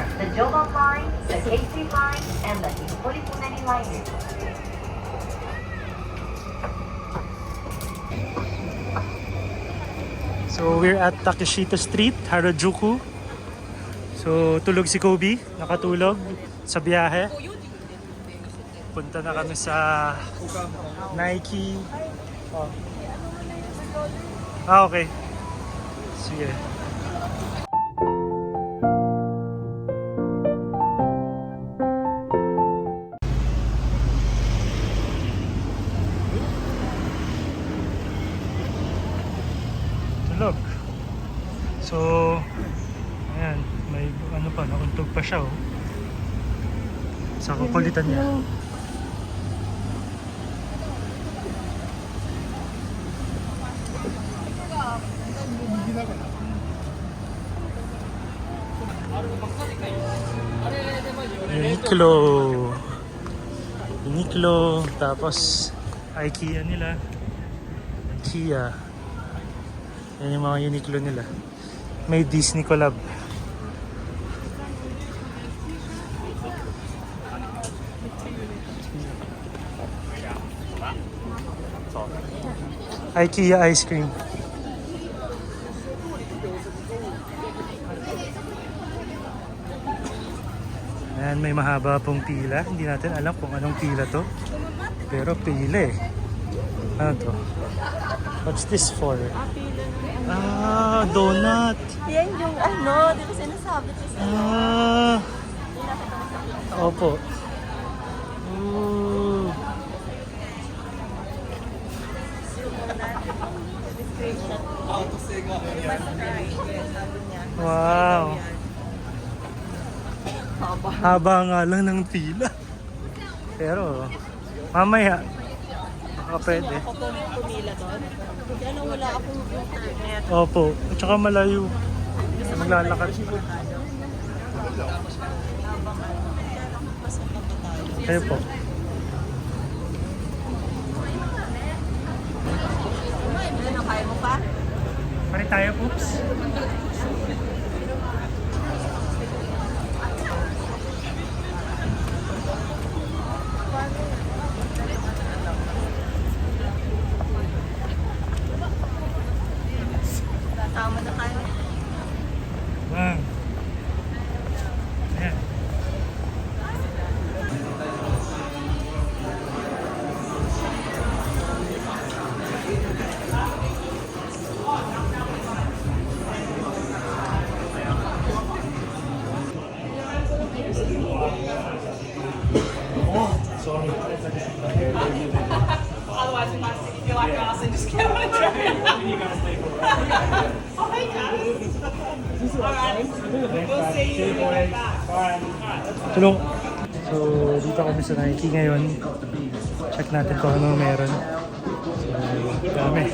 for the Joban Line, the K3 Line, and the Hippolypunani Line. So we're at Takeshita Street, Harajuku. So tulog si Kobe, nakatulog sa biyahe. Punta na kami sa Nike. Oh. Okay. Sige. Tulog. So, ayan, may ano pa, nauntog pa siya oh. Sa kukulitan niya. Uniqlo, tapos IKEA nila. IKEA. Yan yung mga Uniqlo nila. May Disney collab. IKEA ice cream. Ayan, may mahaba pong pila. Hindi natin alam kung anong pila to. Pero pila eh. Ano to? What's this for? Ah, donut. Yan yung ano, di ba sinasabi ko sa'yo? Ah, opo. Ooh. Wow. Haba nga lang ng pila. Pero, mamaya, baka pwede. Ako pumila doon. Kaya nang wala akong internet. Opo, at saka malayo. Maglalakad. Kayo po. Ano, kaya mo pa? Pare tayo, Poops. Tama na tayo. Wow. Ayan. Oh, sorry. Otherwise, we might feel like us and just get on a train. Oh, hey guys. All right. We'll see you when we get back. Tulong. So, dito kami sa Nike ngayon. Check natin kung ano meron. So, dami.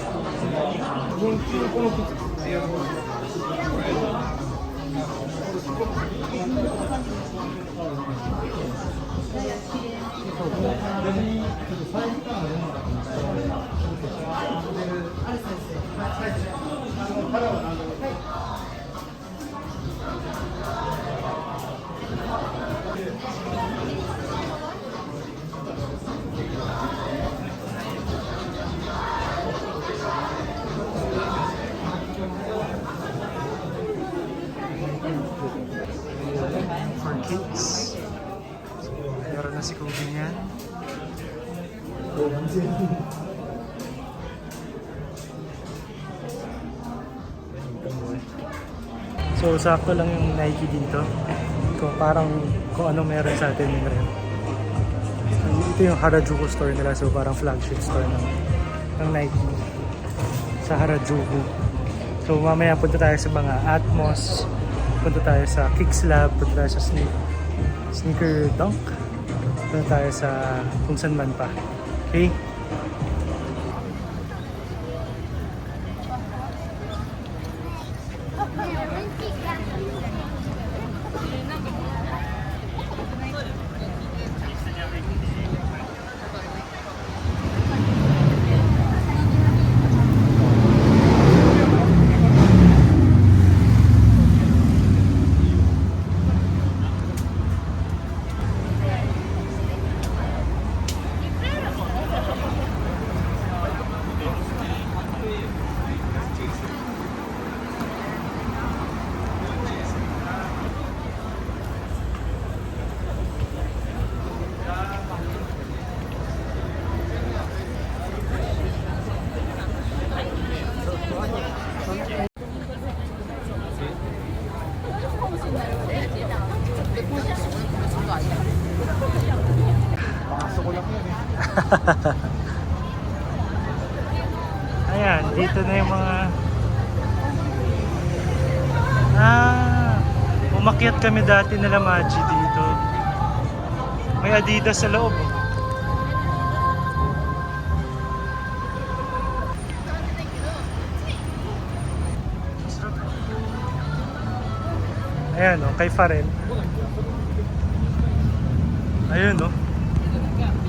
For kids. So, meron na si Kobe niyan. So, sakto lang yung Nike dito. Kung parang kung ano meron sa atin yung rin. Ito yung Harajuku store nila. So, parang flagship store ng Nike sa Harajuku. So, mamaya punta tayo sa mga Atmos. Punta tayo sa Kicks Lab. Punta tayo sa Sneaker Dunk. Punta tayo sa kung saan man pa. Okay? Ayan, dito na yung mga... umakyat kami dati nila Maggi dito. May Adidas sa loob. Ayan o, kay Farel. Ayun o.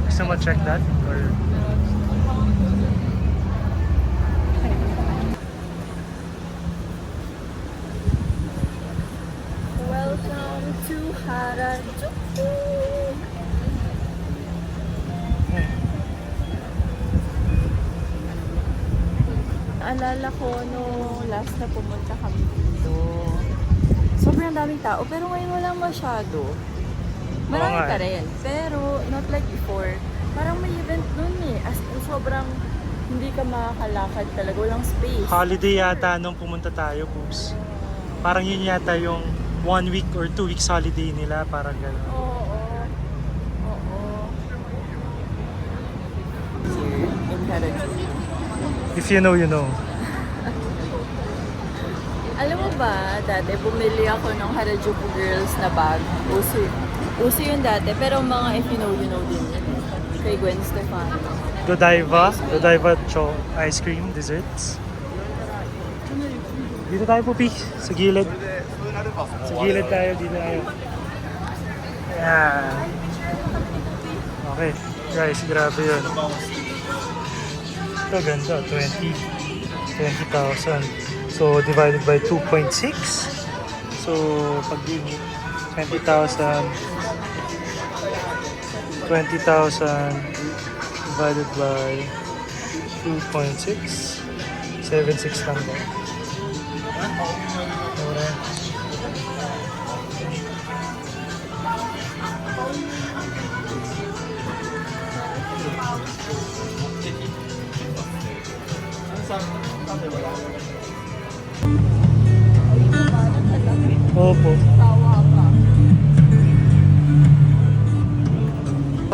Gusto mo check that? Or... Welcome to Harajuku! Alala ko nung last na pumunta kami dito. Sobrang daming tao, pero ngayon wala masyado. Marami nga pa eh. rin, pero not like before. Parang may event nun eh. As in, sobrang hindi ka makakalakad talaga. Walang space. Holiday yata nung pumunta tayo, Poops. Parang yun yata yung 1 week or 2 weeks holiday nila, parang gano'n. Oo. Here in Harajuku. If you know, you know. Alam mo ba, dati bumili ako ng Harajuku Girls na bag. Uso yun dati, pero mga if you know din yun. Kay Gwen Stefano. Godiva ice cream, desserts. Dito tayo, Pupi. Sa gilid. Sa gilid tayo, dito tayo. Ayan. Okay. Guys, grabe yun. Ito, ganda. 20,000. So, divided by 2.6. So, pag 20,000 divided by 2.6 76 lang ba? Okay. Opo. Tawa ka.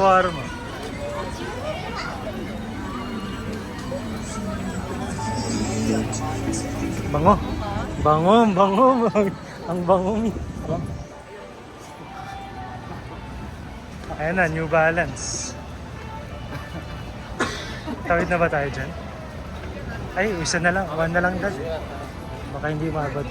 Shawarma. Bango. Bango. Ang bango mi. Ayan na, New Balance. Tawid na ba tayo dyan? Ay, isa na lang. One na lang dad. Baka hindi maabot.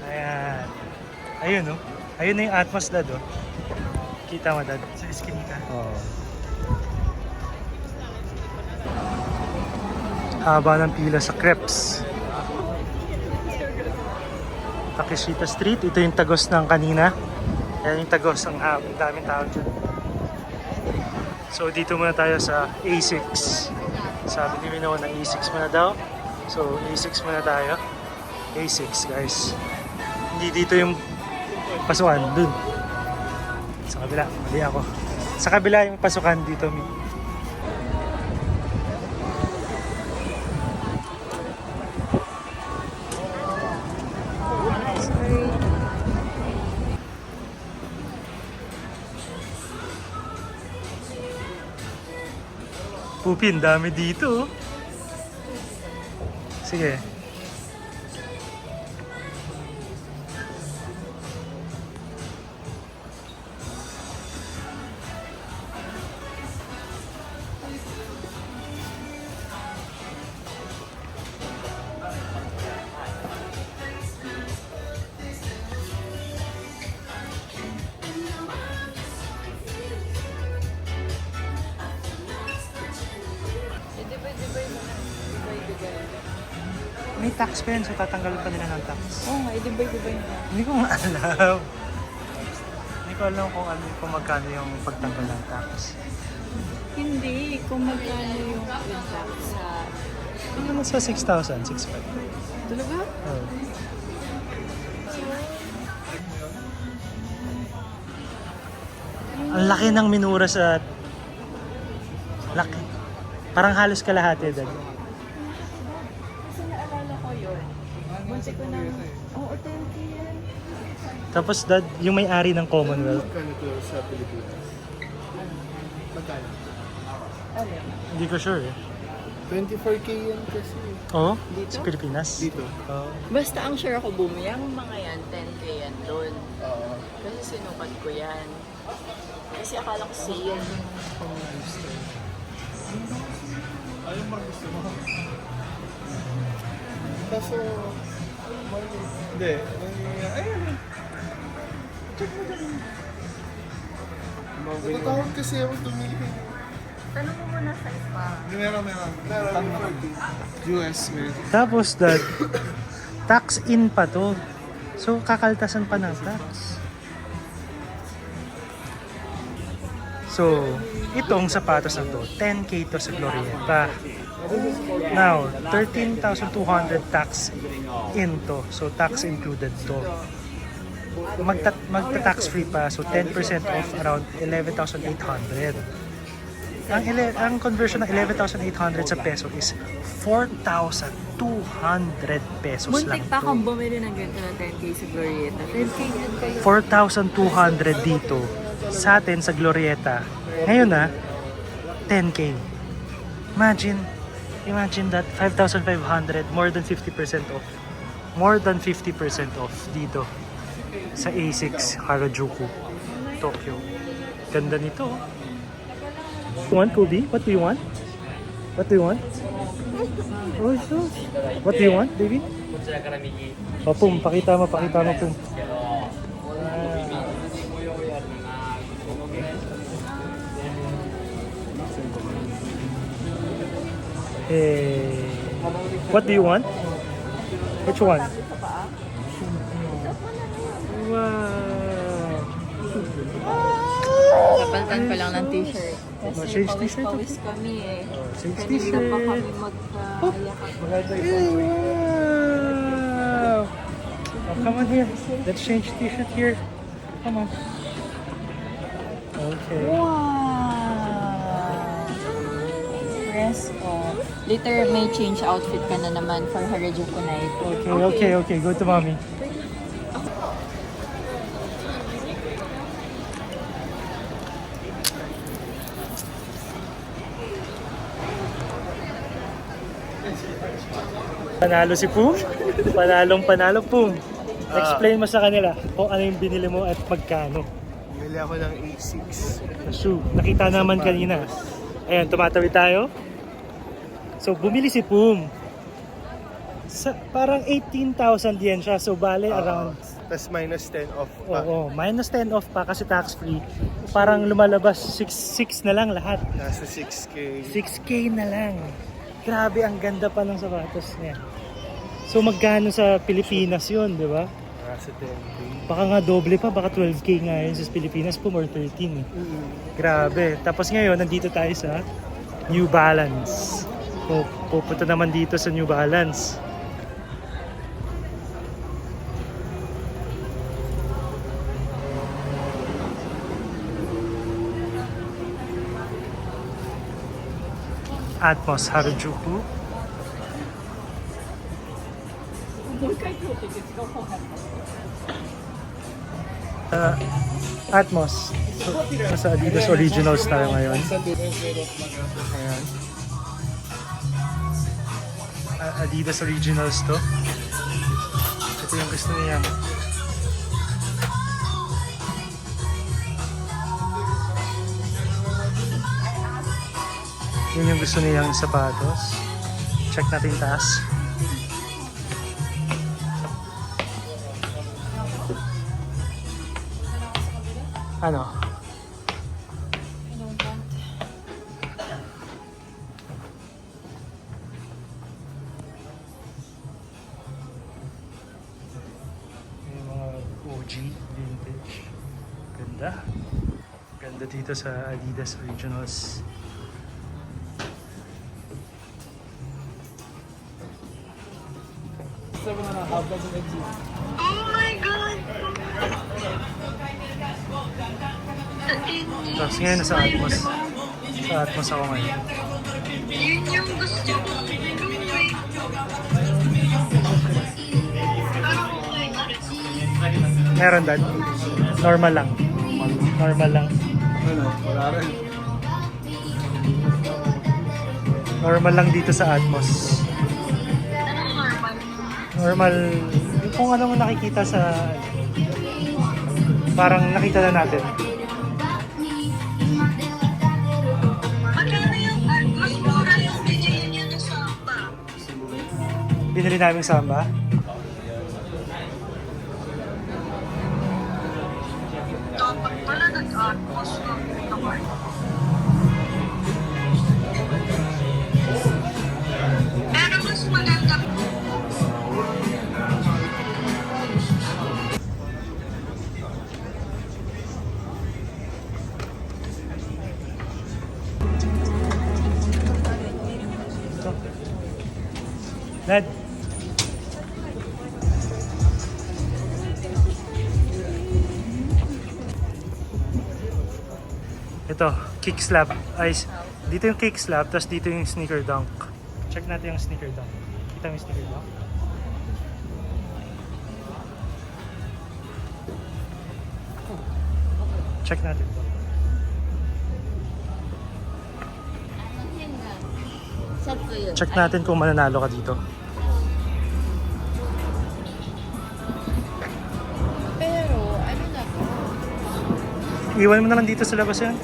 Ayan. Ayun, no? Ayun na yung Atmos, dad, oh. Kita mo, dad? Sa eskinita. Oo. Haba ng pila sa crepes. Takeshita Street. Ito yung tagos ng kanina. Yan yung tagos. Ang daming tao dyan. So, dito muna tayo sa A6. Sabi ni Mino na A6 muna daw. So, A6 muna tayo. A6, guys. Hindi dito yung pasukan. Dun. Sa kabila. Mali ako. Sa kabila yung pasukan dito, Mi. Pupin, dami dito. Sige. May tax pa yun, so tatanggalin pa nila ng tax. Oo nga, i-divide na. Hindi ko nga alam. Hindi ko alam kung magkano yung pagtanggal ng tax. Hindi, kung magkano yung tax sa... Hindi naman sa 6,000, 6,500. Talaga? Oh. Ang laki ng minura sa... Laki. Parang halos kalahati, dad. Kasi naalala ko Sabi ko na, oo, 10K yan. Tapos dad, yung may-ari ng Commonwealth, Magkano to sa Pilipinas? Magkano? Alin? hindi ko sure eh. 24K yan kasi. Oo? Dito? Sa Pilipinas? Dito. Oo. Basta ang sure ako, Boom, yung mga yan, 10K yan doon. Oo. Kasi sinukat ko yan. Kasi akala ko sale. Ayun bang gusto mo? Kaso, hindi. Ayun. Check mo dyan. Natatawag kasi ako tumili. Tanong mo muna sa iba. Meron. US, man. Tapos dad, tax in pa to. So kakaltasan pa ng tax. So, itong sapatos na to, 10K to sa Glorieta. Now, 13,200 tax in to. So, tax included to. Magta-tax free pa. So, 10% off around 11,800. Ang conversion ng 11,800 sa peso is 4,200 pesos lang. Muntik pa to. akong bumili ng ganito ng 10K sa Glorieta. 10K yan kayo. 4,200 dito sa atin sa Glorieta. Ngayon na 10K. Imagine that 5,500, more than 50% off. More than 50% off dito sa A6 Harajuku, Tokyo. Ganda nito. Want Kobe? What do you want? What do you want? Oh, so. What do you want, baby? Oh, Pum, pakita mo, Pum. Hey. What do you want? Which one? Wow. Kapalitan ko lang ng t-shirt. Kasi Change t-shirt? pawis kami eh. Change Kanina t-shirt. pa kami magkayakap. Hey, wow. Oh, come on here. Let's change t-shirt here. Come on. Okay. Wow! Fresco. Later may change outfit ka na naman for Harajuku night. Okay. Go to mommy. Panalo si Pum. Panalo Pum. Explain mo sa kanila kung ano yung binili mo at magkano. Bili ako ng A6. Na shoe. Nakita naman kanina. Ayan, tumatawid tayo. So, bumili si Pum. Parang 18,000 yen siya. So, bale around... Tapos minus 10 off pa. Oo, minus 10 off pa kasi tax-free. Parang lumalabas 6 na lang lahat. Nasa 6K. 6K na lang. Grabe, ang ganda pa ng sapatos niya. So, magkano sa Pilipinas yun, di ba? Nasa 10K. Baka nga doble pa, baka 12K nga yun sa Pilipinas po, or 13 eh. Grabe. Tapos ngayon, nandito tayo sa New Balance. Pupunta naman dito sa New Balance. Atmos Harajuku. Atmos. So, nasa Adidas Originals tayo ngayon. Ayan. Adidas Originals to. Ito yung gusto niya. Yun yung gusto niyang sapatos. Check natin taas. Ano? Yung mga OG vintage. Ganda. Ganda dito sa Adidas Originals. Tapos ngayon nasa Atmos. Sa Atmos ako ngayon. Yun yung gusto ko. Meron dad. Normal lang. Normal lang. Ano? Wala rin. Normal lang dito sa Atmos. Normal. Kung ano mo nakikita sa... Parang nakita na natin. Magkano yung mas mura yung binili niyo na samba? Binili namin samba. Dapat pala nag-atmos naman. Pero mas maganda Ito. Dad. Ito, kick slab. Ay, dito yung kick slab, tapos dito yung sneaker dunk. Check natin yung sneaker dunk. Kita mo yung sneaker dunk? Check natin ito. Check natin kung mananalo ka dito. Pero, ano na to? Iwan mo na lang dito sa labas yan.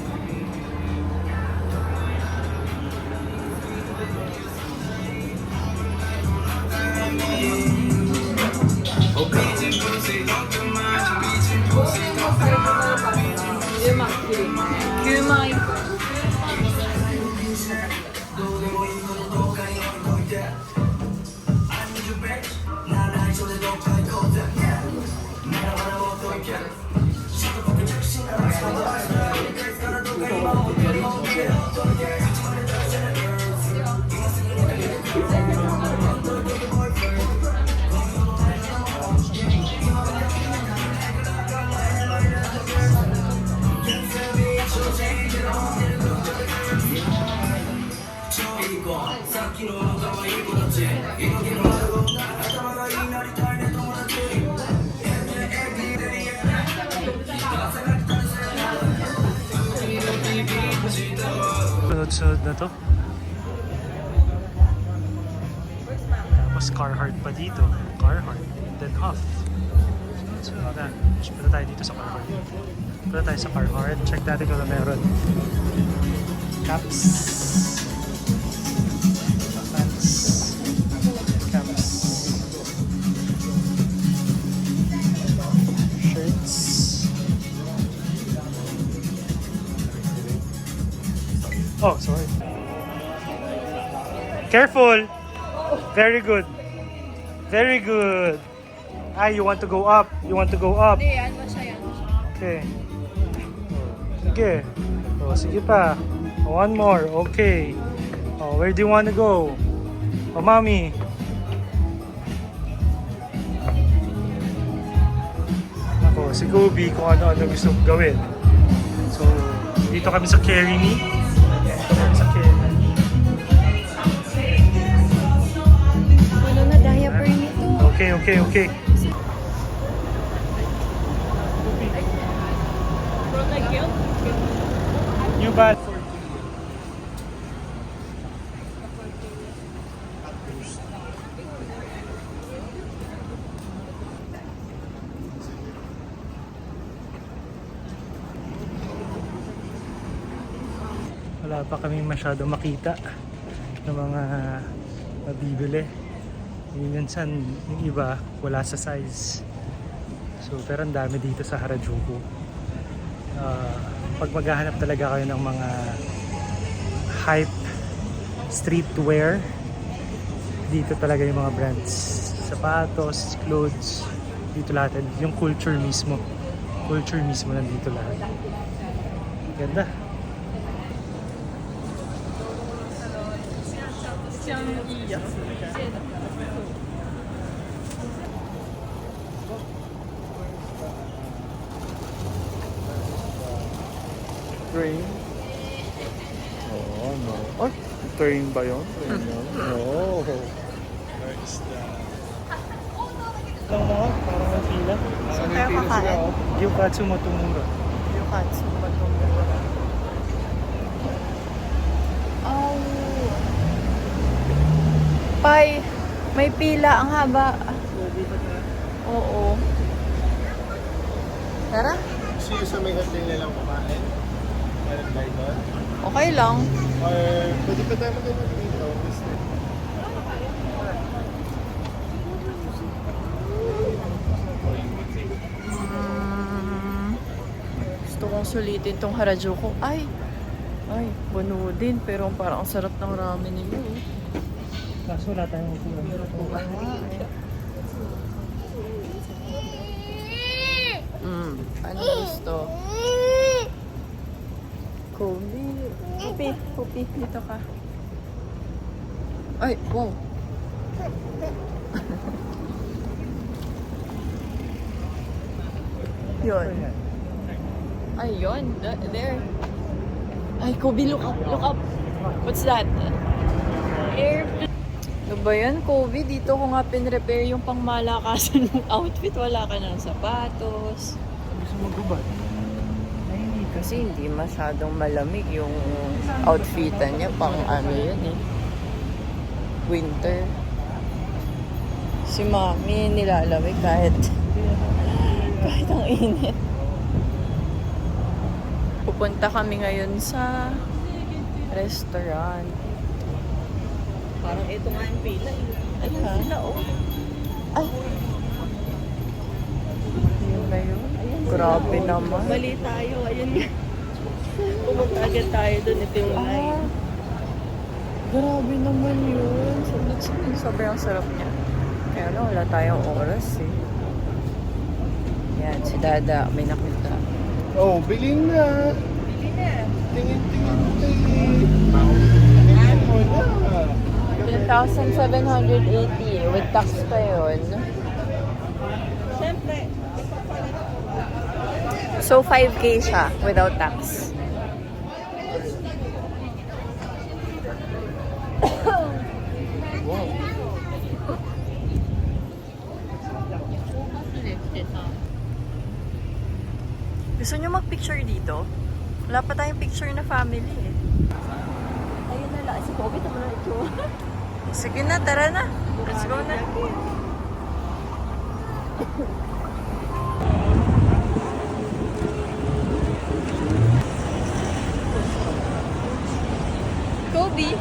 Sunod-sunod na to. Tapos Carhartt pa dito. Carhartt. Then Huff. Sunod na. Punta tayo dito sa Carhartt. Punta tayo sa Carhartt. Check natin kung ano meron. Caps. Pants. Caps. Shirts. Oh, sorry. Careful! Very good. Very good. Ah, you want to go up. You want to go up. Hindi, ano siya yan. Okay. Sige. Oh, sige pa. One more. Okay. Oh, where do you want to go? Oh, mommy. Ako, si Kobe kung ano-ano gusto gawin. So, dito kami sa Carry Me. Dito kami sa Carry Me. Ano na, diaper nito? Okay, okay, okay. You bad. Wala pa kaming masyado makita ng mga mabibili. Minsan yung iba wala sa size. So pero ang dami dito sa Harajuku. Pag maghahanap talaga kayo ng mga hype streetwear, dito talaga yung mga brands. Sapatos, clothes, dito lahat. Yung culture mismo. Culture mismo nandito lahat. Ganda. Train. Oh, no. Ay, train ba yun? Train yun? No. Where is that? lang mga, parang ang pila. Saan tayo kakain? Gyukatsu Motomura. Yukatsu Motomura. Oh. Pai, may pila. Ang haba. Oo. Tara. Gusto nyo sa may hotel nilang kumain? Meron tayo doon? Okay lang. Or pwede pa tayo magandang dito? Gusto kong sulitin tong Harajuku. Ay, puno din. Pero parang ang sarap ng ramen nila. Kaso wala tayong upuan. Ano gusto? Kobe. Pupi, dito ka. Ay, wow. Yun. Ay, yun. There. Ay, Kobe, look up, look up. What's that? Airplane. Ano ba yan, Kobe? Dito ko nga pin-repair yung pangmalakasan ng outfit. Wala ka ng sapatos. Gusto magbubad. Kasi hindi masyadong malamig yung outfitan niya. Pang ano yun eh. Winter. Si Mami nilalamig kahit ang init. Pupunta kami ngayon sa restaurant. Parang ito nga yung pila. Ay, pila oh. Ay. Yun na yun. Grabe naman. Mali tayo. Ayun nga. Pumunta agad tayo doon. Ito yung line. Grabe naman yun. Sobrang sarap niya. Kaya lang, wala tayong oras eh. Yan, si Dada, may nakita. Oh, bilhin na! Tingin-tingin tayo. Tingin mo na. 10,780 with tax pa yun. Siyempre. So, 5K siya without tax. Wow. Gusto nyo mag-picture dito? Wala pa tayong picture na family eh. Ayun na lang. Si Kobe ito na ito. Sige na, tara na. Let's go na. Kobe.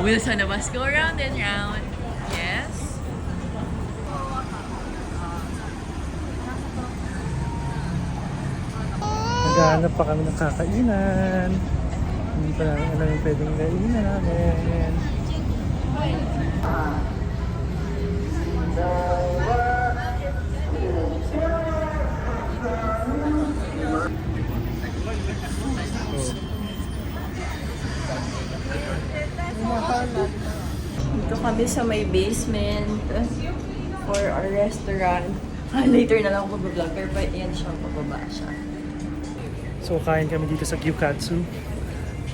Wilson must go round and round. Yes. Naghahanap pa kami ng kakainan. Hindi pa namin alam yung pwedeng kainan namin. Dito kami sa may basement for our restaurant. Later na lang ako mag-vlog, pero pa yan siya, pababa siya. So kain kami dito sa Gyukatsu.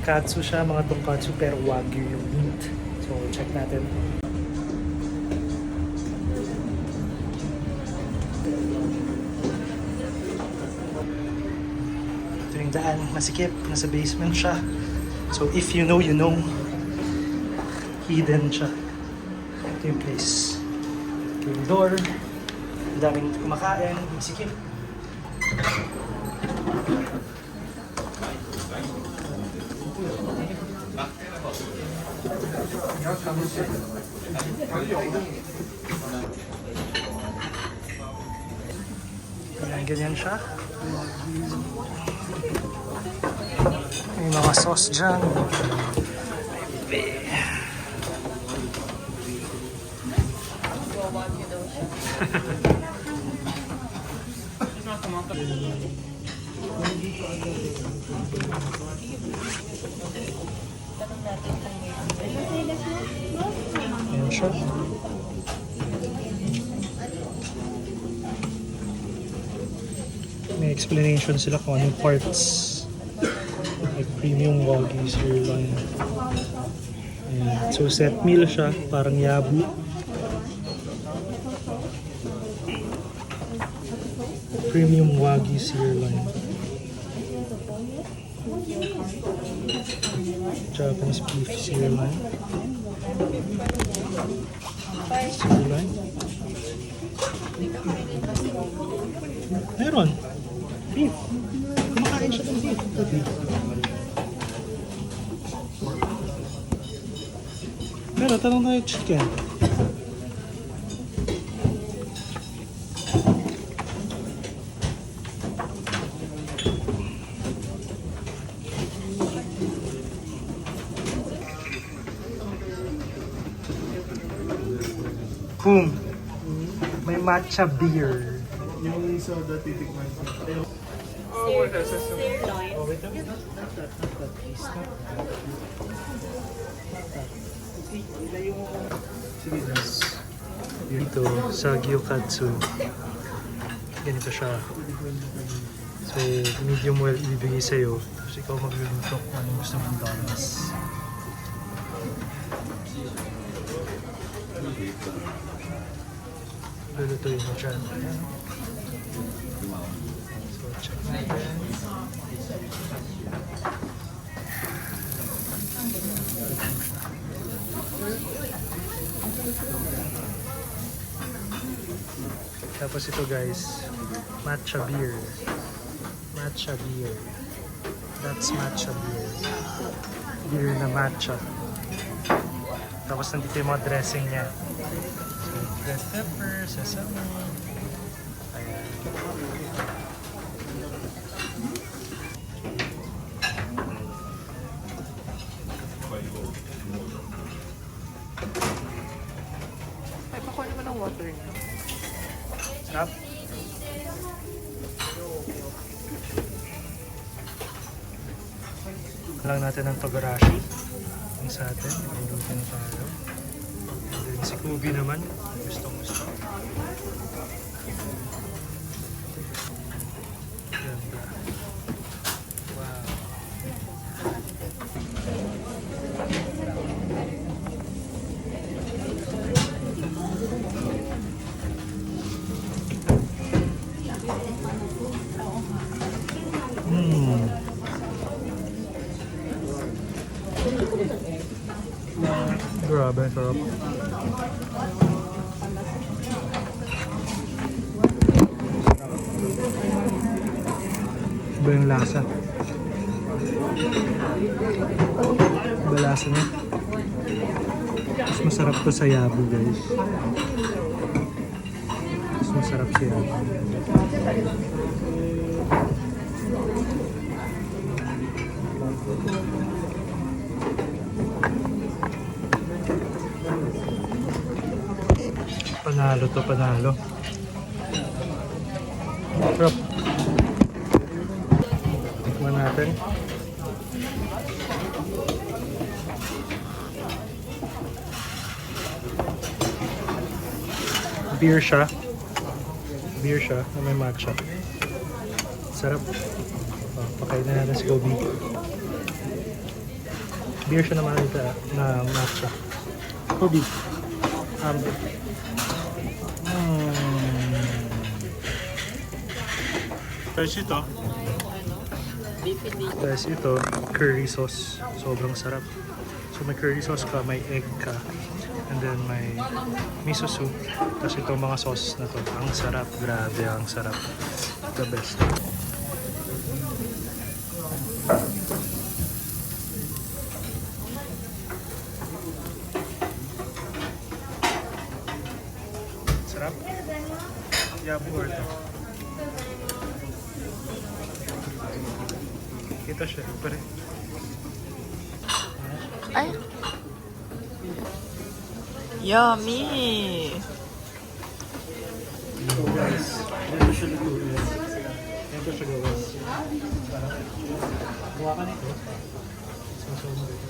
Katsu siya, mga tonkatsu pero wagyu yung meat. So check natin. Ito yung daan, masikip, nasa basement siya. So if you know, you know. Hidden siya. Ito yung place. Ito yung door. Ang daming kumakain, masikip. Ganyan siya. May mga sauce dyan. Ayan siya. May explanation sila kung anong parts. Like premium Wagyu sirloin. Ayan. So set meal siya, parang yabu. Premium Wagyu sirloin. Japanese beef sirloin. Sirloin. Meron. Beef. Kumakain siya ng beef. Ito beef. Pero tanong tayo chicken. Boom! May matcha beer. Yung soda titikman ko. Dito sa Gyokatsu. Ganito siya. So, medium well ibibigay sa'yo. Tapos ikaw magluluto kung anong gusto mong donuts. Lulutuin mo dyan. Ayan. So, check natin. Tapos ito guys, matcha beer. Matcha beer. That's matcha beer. Beer na matcha. Tapos nandito yung mga dressing niya. So, red pepper, sesame. Ayan. Ay, pakuha naman ng water niya. Sarap. Lang natin ng togarashi. Yung sa atin, ilutin tayo. And then si Kubi naman, gustong-gusto. Ganda. Wow. Grabe, sarap. Iba yung lasa. Iba lasa niya. Mas masarap to sa yabu, guys. Mas masarap sa yabu. Panalo to, panalo. Sarap. Tikman natin. Beer siya. Beer siya na may matcha. Sarap. Pakain na natin si Gobi. Beer siya naman na matcha. Gobi. Tapos ito. Tapos ito, curry sauce. Sobrang sarap. So may curry sauce ka, may egg ka. And then may miso soup. Tapos itong mga sauce na to. Ang sarap. Grabe, ang sarap. The best. Sarap. Yabu or ito. Kita siya. Pare. Ay! Yummy! So guys, dito siya lutuin. Dito siya gawas. Buwa ka nito. Sasaw mo dito.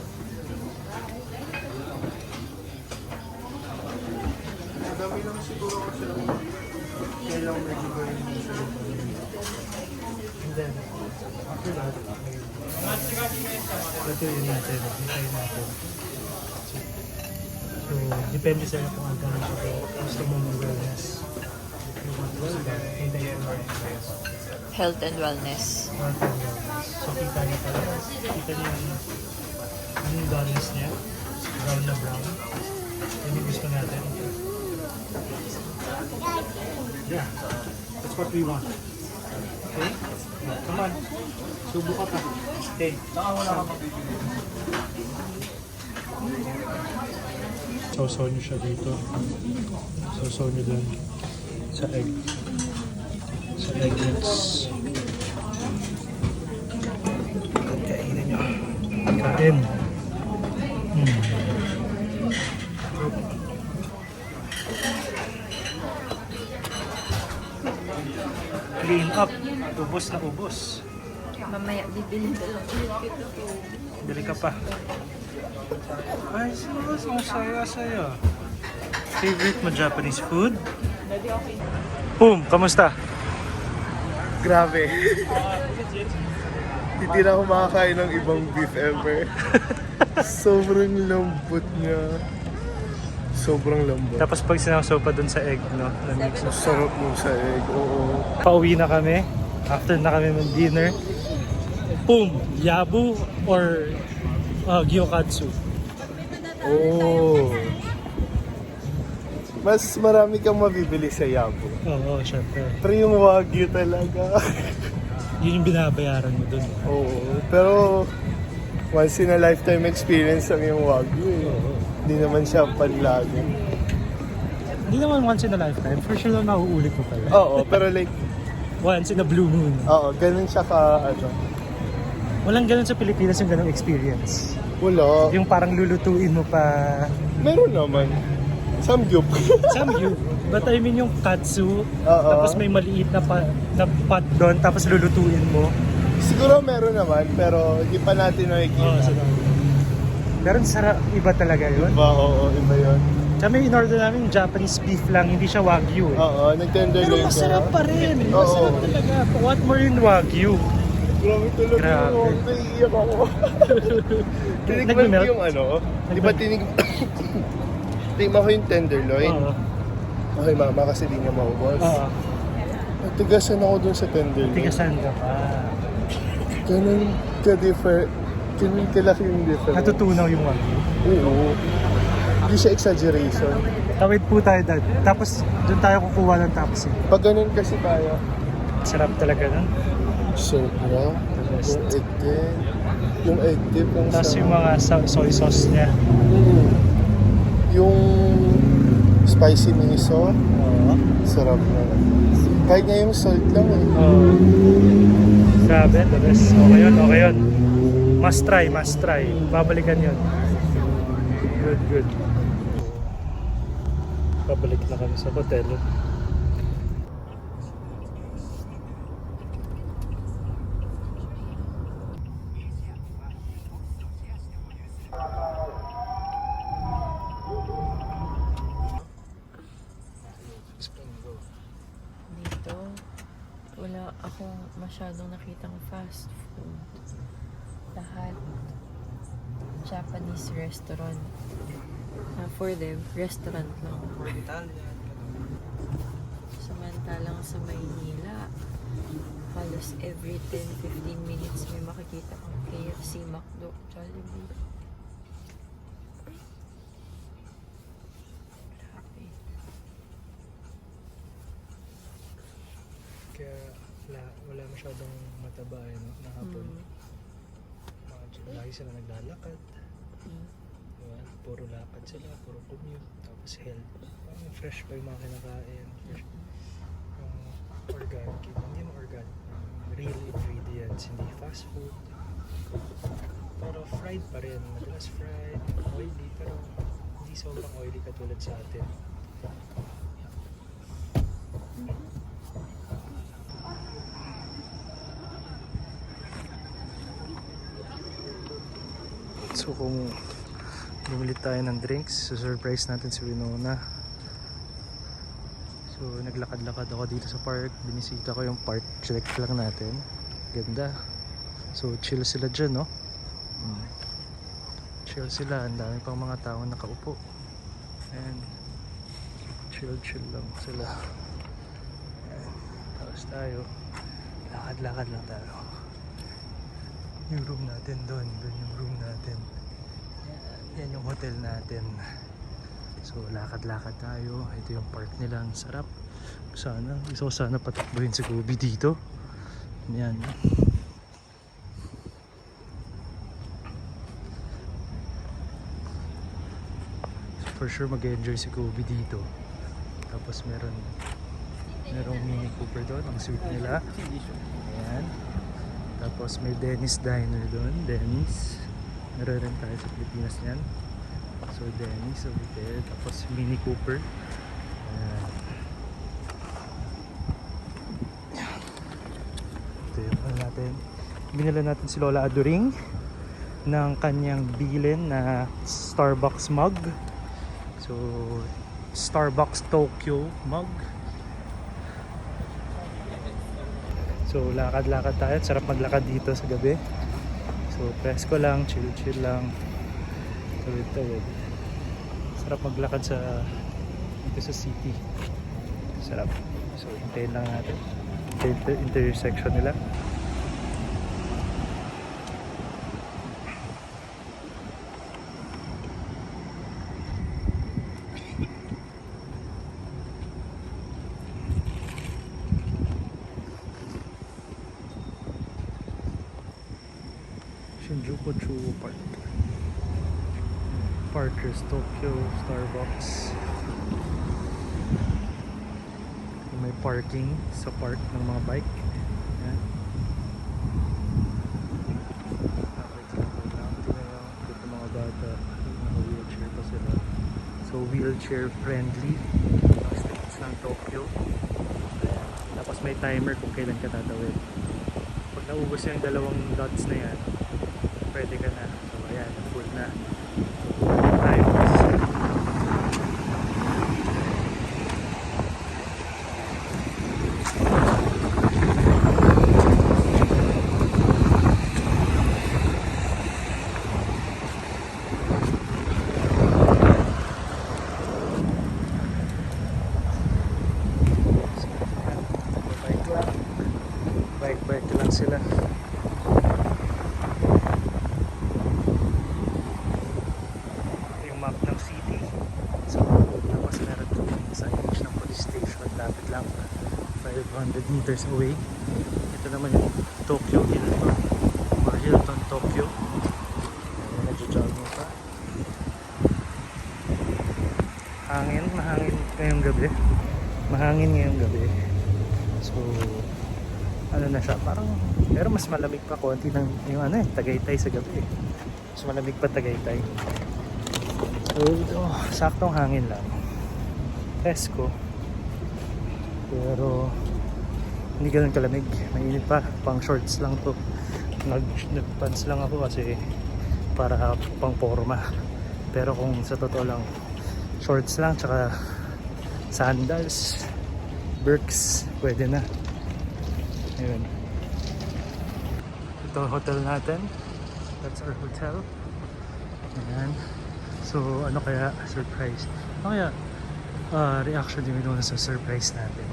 Madami lang siguro kasi kailangan medyo gawin mo siya. And then, after that, lutuin natin. Hintayin natin. So, depende sa'yo kung ano gusto mo ng wellness. If you want to that, hintayin mo. Health and wellness. Health and wellness. So, kita niyo pala. Kita niyo yung doneness niya. Brown na brown. Yan yung gusto natin. Yeah. That's what we want. Okay? Come on. Subo ka pa. Okay. Sausaw niyo siya dito. Sausaw niyo dun sa egg. Sa egg mix. Kainin niyo. Kain. Clean up. Ubos na ubos. Mamaya bibili dalang ulit kita po. Bili ka pa. Ay, sus, ang saya-saya. Favorite mo Japanese food? Kamusta? Grabe. Hindi na ako makakain ng ibang beef ever. Sobrang lambot niya. Sobrang lambot. Tapos pag sinawsaw pa dun sa egg, no? Na-mix na. Sarap mo sa egg, oo. Pauwi na kami. After na kami ng dinner. Yabu or gyokatsu? Oh. Mas marami kang mabibili sa Yabu. Oo, syempre. Pero yung Wagyu talaga. Yun yung binabayaran mo dun. Oo. Pero once in a lifetime experience ang yung Wagyu eh. Hindi naman siya panlagi. Hindi naman once in a lifetime. For sure lang mauulit mo pala. Oo, pero like, Once in a blue moon. oo, ganun siya ka, Walang ganun sa Pilipinas yung ganung experience. wala. Yung parang lulutuin mo pa Meron naman. Samgyup. samgyup. But I mean yung katsu, Oo. tapos may maliit na, na pot doon, tapos lulutuin mo. Siguro meron naman, pero hindi pa natin nakikita. Pero sarap, iba talaga yun. Oo, iba yun. Tsaka may in-order namin yung Japanese beef lang, hindi siya Wagyu eh. Oo, nag-tender Pero lang siya. masarap pa rin. Oo. Masarap talaga. What more in Wagyu? Grabe talaga Grabe. yun. Naiiyak ako. Tinikman ko Nag-melt? yung di ba tinikman ko yung tenderloin. Oo. Okay mama, kasi di niya maubos. Oo. Natigasan ako dun sa tenderloin. Tigasan ka pa. Ganun kalaki yung difference. Natutunaw yung Wagyu. Oo. Hindi siya exaggeration. Tawid po tayo dad. Tapos doon tayo kukuha ng taxi. Pag ganun kasi tayo, Sarap talaga nun. sobra. best. Yung egg dip. Yung egg dip. Tapos yung mga soy sauce niya. Yung spicy miso, Oo. sarap na. Kahit nga yung salt lang eh. Oo. Grabe, the best. Okay yun, okay yun. Must try, must try. Babalikan yun. Good, good. Pabalik na kami sa hotel. Dito, wala akong masyadong nakitang fast food. Lahat Japanese restaurant. For them, restaurant lang. Samantalang sa Maynila, halos every 10-15 minutes may makikita kang KFC, McDo, Jollibee. Grabe. Kaya wala masyadong mataba eh, no? Nahapon. Lagi sila naglalakad. Diba? Puro lakad sila, puro commute. Tapos health. Fresh pa yung mga kinakain. Fresh. Organic. Hindi mo organic. Real ingredients. Hindi fast food. Pero fried pa rin. Madalas fried. Oily. Pero hindi sobrang oily katulad sa atin. So kung bumili tayo ng drinks, surprise natin si Winona. So naglakad-lakad ako dito sa park. Binisita ko yung park. Check lang natin. Ganda. So chill sila dyan, no? Chill sila. Ang dami pang mga tao nakaupo. And chill lang sila. Ayan. Tapos tayo. Lakad-lakad lang tayo. Yung room natin doon. Doon yung room natin. Yan yung hotel natin. So lakad-lakad tayo. Ito yung park nila. Ang sarap. Gusto ko sana patakbuhin si Kobe dito. Yan. So, for sure mag-enjoy si Kobe dito. Tapos merong Mini Cooper doon. Ang sweet nila. Ayan. Tapos may Dennis Diner doon. Dennis. Meron rin tayo sa Pilipinas yan. So Dennis over there. Tapos Mini Cooper. Ayan. Ito yung ano natin. Binila natin si Lola Aduring ng kanyang bilin na Starbucks mug. So Starbucks Tokyo mug. So lakad-lakad tayo. Sarap maglakad dito sa gabi. So presko lang, chill lang. Tawid. Sarap maglakad dito sa city. Sarap. So hintayin lang natin. Intersection nila. Shinjuku Park. Parkers, Tokyo, Starbucks. May parking sa park ng mga bike. Yan. Ito mga bata. Naka-wheelchair pa sila. So wheelchair friendly. Ang streets ng Tokyo. Ayan. Tapos may timer kung kailan ka tatawid. Pag naubos yung dalawang dots na yan, pwede ka na. So ayan, full na. Timers. Bike lang sila. Yung map ng city. So tapos meron doon sa edge ng police station. Lapit lang. 500 meters away. Ito naman yung Tokyo Hilton. Or Hilton Tokyo. Nagjo-jogging pa. Mahangin ngayong gabi. So ano na siya, parang pero mas malamig pa konti ng yung Tagaytay sa gabi. Mas malamig pa Tagaytay. So saktong hangin lang. Presko. Pero hindi ganun kalamig. Mainit pa. Pang shorts lang to. Nag-pants lang ako kasi para pang forma. Pero kung sa totoo lang, shorts lang tsaka sandals, Birks, pwede na. Ayun. Ito ang hotel natin. That's our hotel. Ayan. So ano kaya surprise? Ano kaya reaction din doon sa surprise natin?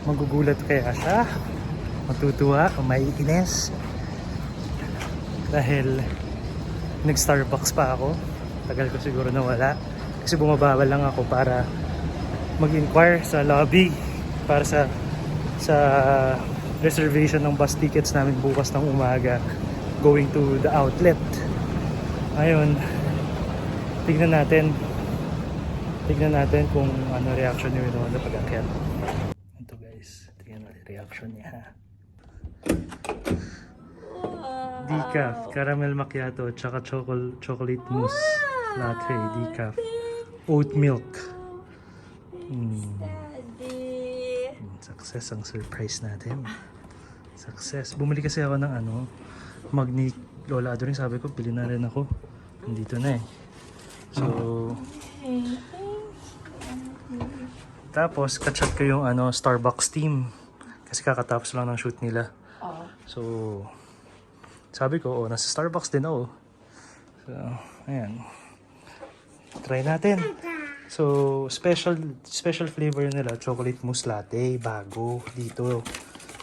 Magugulat kaya siya? Matutuwa o maiinis? Dahil nag-Starbucks pa ako. Tagal ko siguro nawala. Kasi bumababa lang ako para mag-inquire sa lobby para sa reservation ng bus tickets namin bukas ng umaga going to the outlet. Ngayon, tignan natin kung ano reaction niya doon sa pag-akyat. Ito guys, tignan natin reaction niya. Decaf, caramel macchiato, tsaka chocolate mousse latte, decaf, oat milk. Success ang surprise natin. Success. Bumili kasi ako ng mug ni Lola Aduring. Sabi ko, pili na rin ako. Nandito na eh. So, Tapos, kachat ko yung Starbucks team. Kasi kakatapos lang ng shoot nila. So, sabi ko, nasa Starbucks din ako. So, ayan. Try natin. So, special flavor nila, chocolate mousse latte, bago dito.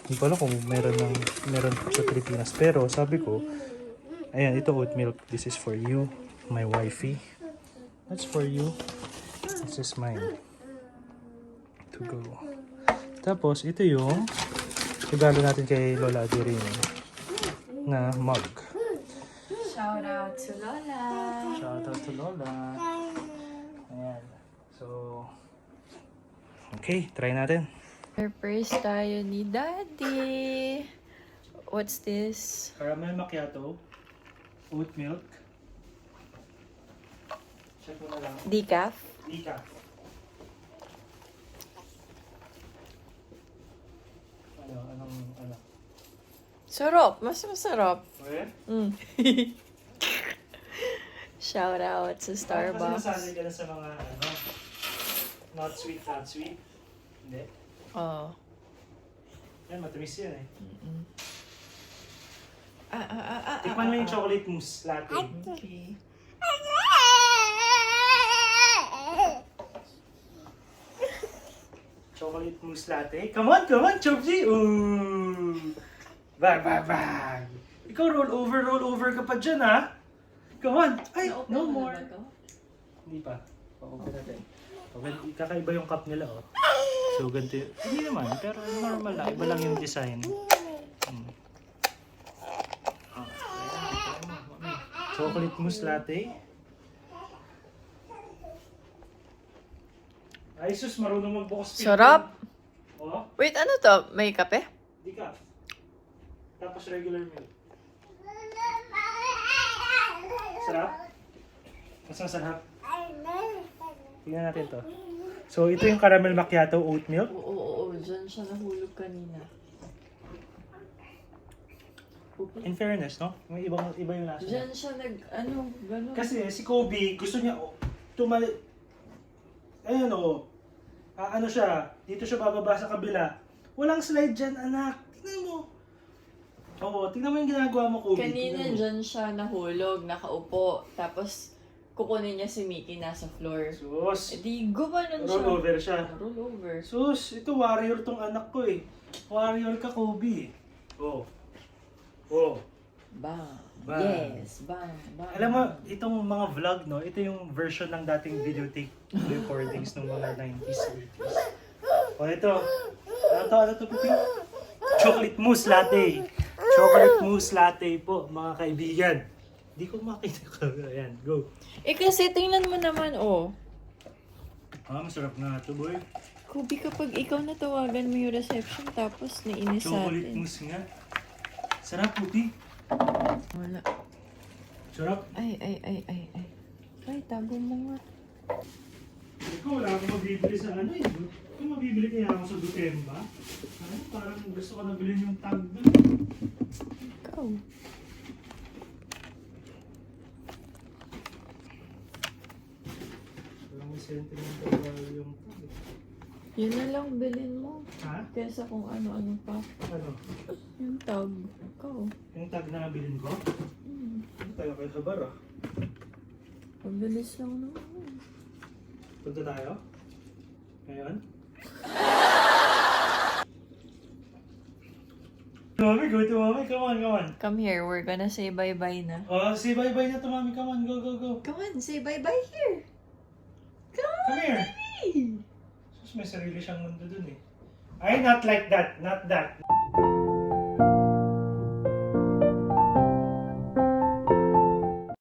Hindi ko alam kung meron sa Pilipinas. Pero, sabi ko, ayan, ito oat milk. This is for you, my wifey. That's for you. This is mine. To go. Tapos, ito yung regalo natin kay Lola Adirino na mug. Shout out to Lola. Shout out to Lola. Ayan. So, okay, try natin. Surprise tayo ni Daddy. What's this? Caramel macchiato, oat milk. Check mo na lang. Decaf? Decaf. Ano? Sarap. Mas masarap. Okay? Mm. Shout out to Kasi Starbucks. nasanay ka na sa mga not sweet. Hindi. Oh. Yan, matamis yan eh. Ah. Tikman mo yung chocolate mousse latte. Okay. Chocolate mousse latte. Come on, Chobji! Ooh! Bag! Ikaw roll over ka pa dyan, ha? Come on! Ay, no more! Hindi pa. Pa-open natin. Kakaiba yung cup nila, oh. So, ganito yun. Hindi naman, pero normal lang. Iba lang yung design. Chocolate mousse latte. Ay, sus, marunong magbukas. Sarap! Oh, Wait, ano to? May kape? di ka. Tapos regular milk. Sarap? Mas masarap? Tingnan natin to. So, ito yung caramel macchiato oat milk. Oo. Diyan siya nahulog kanina. In fairness, no? May iba yung lasa niya. Diyan siya gano'n. Kasi si Kobe, gusto niya ayan ano siya, dito siya bababa sa kabila. Walang slide dyan, anak. Tingnan mo. Oo, tingnan mo yung ginagawa mo, Kobe. Kanina Tingnan mo. dyan siya nahulog, nakaupo. Tapos, kukunin niya si Mickey nasa floor. Sus, E di, gumanon siya. roll over siya. Roll over. Sus, ito warrior tong anak ko eh. Warrior ka, Kobe. Oh. Bang. Bang. Yes, bang. Alam mo, itong mga vlog, no, ito yung version ng dating videotape recordings ng mga 90s, 80s. O ito, ano to, Pipi? Chocolate mousse latte. Chocolate mousse latte po, mga kaibigan. Hindi ko makita ko. Ayan, go. Kasi tingnan mo naman, Masarap na ito, boy. Kobe, kapag ikaw natawagan mo yung reception, tapos nainis sa Chocolate atin. mousse nga. Sarap, Puti. Wala. Sarap. Ay. Ay, tago mo nga. Ikaw, wala akong mabibili sa ano eh. Kung mabibili kaya ako sa Dutemba, parang gusto ko na bilhin yung tag doon. Ikaw. Parang may sentimental value yung tag. Yun na lang bilhin mo. Ha? Kesa kung ano-ano pa. Ano? Yung tag. Ikaw. Yung tag na nabilin ko? Ano tayo kayo sa bar ah? Pabilis lang naman. Punta tayo? Ngayon? Mami, go to mami. Come on. Come here, we're gonna say bye-bye na. Oh, say bye-bye na to mami. Come on, go. Come on, say bye-bye here. Come here. Sus, may sarili siyang mundo dun eh. Ay, not like that. Not that.